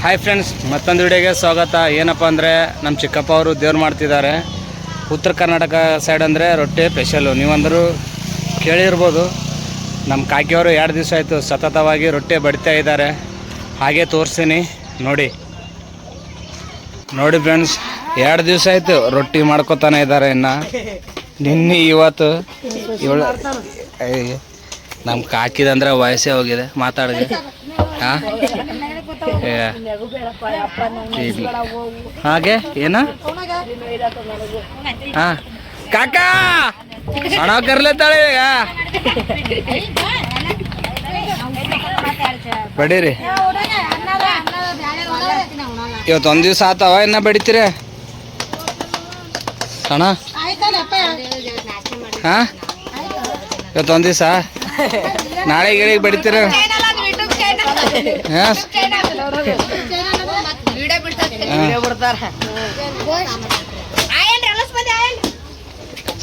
Hi friends, ಮತ್ತೊಂದು ವಿಡಿಯೋಗೆ ಸ್ವಾಗತ. ಏನಪ್ಪ ಅಂದರೆ ನಮ್ಮ ಚಿಕ್ಕಪ್ಪ ಅವರು ದೇವ್ರು ಮಾಡ್ತಿದ್ದಾರೆ. ಉತ್ತರ ಕರ್ನಾಟಕ ಸೈಡ್ ಅಂದರೆ ರೊಟ್ಟಿ ಸ್ಪೆಷಲು. ನೀವಂದರೂ ಕೇಳಿರ್ಬೋದು. ನಮ್ಮ ಕಾಕಿಯವರು 2 ದಿವಸ ಆಯಿತು ಸತತವಾಗಿ ರೊಟ್ಟಿ ಬಡಿತಾ ಇದ್ದಾರೆ. ಹಾಗೆ ತೋರಿಸ್ತೀನಿ ನೋಡಿ ಫ್ರೆಂಡ್ಸ್, 2 ದಿವಸ ಆಯಿತು ರೊಟ್ಟಿ ಮಾಡ್ಕೊತಾನೆ ಇದ್ದಾರೆ. ಇನ್ನು ನಿನ್ನೆ ಇವತ್ತು ಇವಳು ನಮ್ಮ ಕಾಕಿದಂದ್ರೆ ವಯಸ್ಸೇ ಹೋಗಿದೆ ಮಾತಾಡಿದೆ. ಹಾಂ ಹಾಗೆ ಏನ ಹಾಂ ಕಾಕ ಹಣ ಕರ್ಲೇತಾಳೆ ಈಗ ಬಡೀರಿ. ಇವತ್ತು 1 ದಿವಸ ಆತವ, ಇನ್ನ ಬಡಿತೀರ ಅಣ್ಣ? ಹಾಂ ಇವತ್ತು 1 ದಿವಸ, ನಾಳೆ ಗಿಳಿಗೆ ಬಡಿತೀರ? ಹಾಂ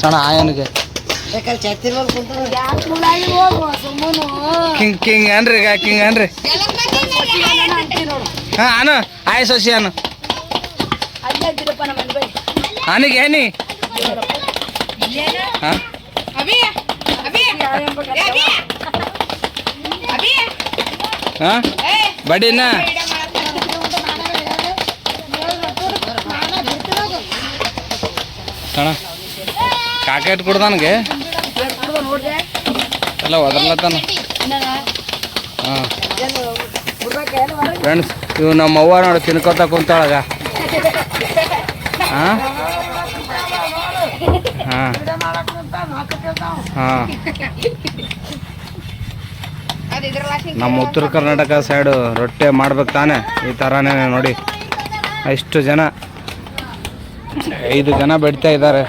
ಸಣ್ಣ ಆಯನ್ಗೆ ಕಿಂಗ್ ಕಿಂಗ್ ಏನ್ರಿ ಈಗ ಕಿಂಗ್ ಏನ್ರಿ? ಹಾಂ ಅನು ಆಯ್ ಸೊಸಿ ಅನು ಅನಿಗೆ ಏನಿ ಹಾಂ ಹಾಂ ಬಡಿನ ಕಣ ಕಾಕ ಇಟ್ಟು ಕೊಡ್ದಾನಗೆ ಎಲ್ಲ ಒದರ್ಲತ್ತಾನ. ಹಾಂ ಫ್ರೆಂಡ್ಸ್, ಇವು ನಮ್ಮ ಅವ್ವ ನೋಡಿ ತಿನ್ಕೋತ ಕುಂತಾಳಗ. ಹಾಂ ಹಾಂ ಹಾಂ ನಮ್ಮ ಉತ್ತರ ಕರ್ನಾಟಕ ಸೈಡು ರೊಟ್ಟಿ ಮಾಡ್ಬೇಕು ತಾನೆ, ಈ ಥರನೇ ನೋಡಿ. ಇಷ್ಟು ಜನ 5 ಜನ ಬೆಡ್ತಾ ಇದ್ದಾರೆ.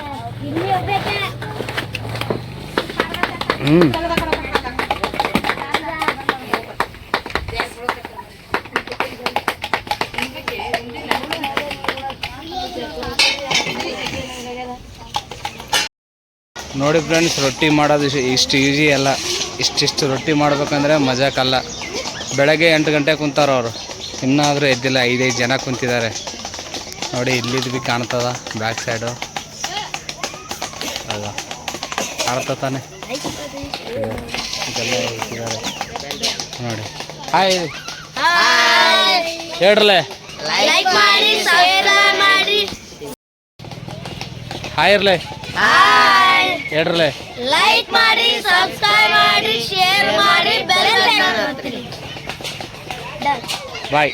ನೋಡಿ ಫ್ರೆಂಡ್ಸ್, ರೊಟ್ಟಿ ಮಾಡೋದು ಇಷ್ಟು ಈಸಿ ಅಲ್ಲ. ಇಷ್ಟಿಷ್ಟು ರೊಟ್ಟಿ ಮಾಡ್ಬೇಕಂದ್ರೆ ಮಜಾಕಲ್ಲ. ಬೆಳಗ್ಗೆ 8 ಗಂಟೆಗೆ ಕುಂತಾರ ಅವರು, ಇನ್ನಾದರೂ ಎದ್ದಿಲ್ಲ. 5 ಜನ ಕುಂತಿದ್ದಾರೆ ನೋಡಿ. ಇಲ್ಲಿದ್ದು ಭೀ ಕಾಣ್ತದ ಬ್ಯಾಕ್ ಸೈಡು, ಅದ ಕಾಣ್ತ ತಾನೆ ಇದೆಲ್ಲ ಇಟ್ಟಿದ್ದಾರೆ ನೋಡಿ. ಹಾಯ್ ಹೇಳ್ರಲೆ, ಹಾಯ್ ಇರ್ಲೆ ಹೇಳ್ರಲೆ. ಲೈಕ್ ಮಾಡಿ, ಸಬ್ಸ್ಕ್ರೈಬ್ ಮಾಡಿ, ಶೇರ್ ಮಾಡಿ, ಬೆಲ್ ಐಕಾನ್ ಒತ್ತಿ. ಬಾಯ್.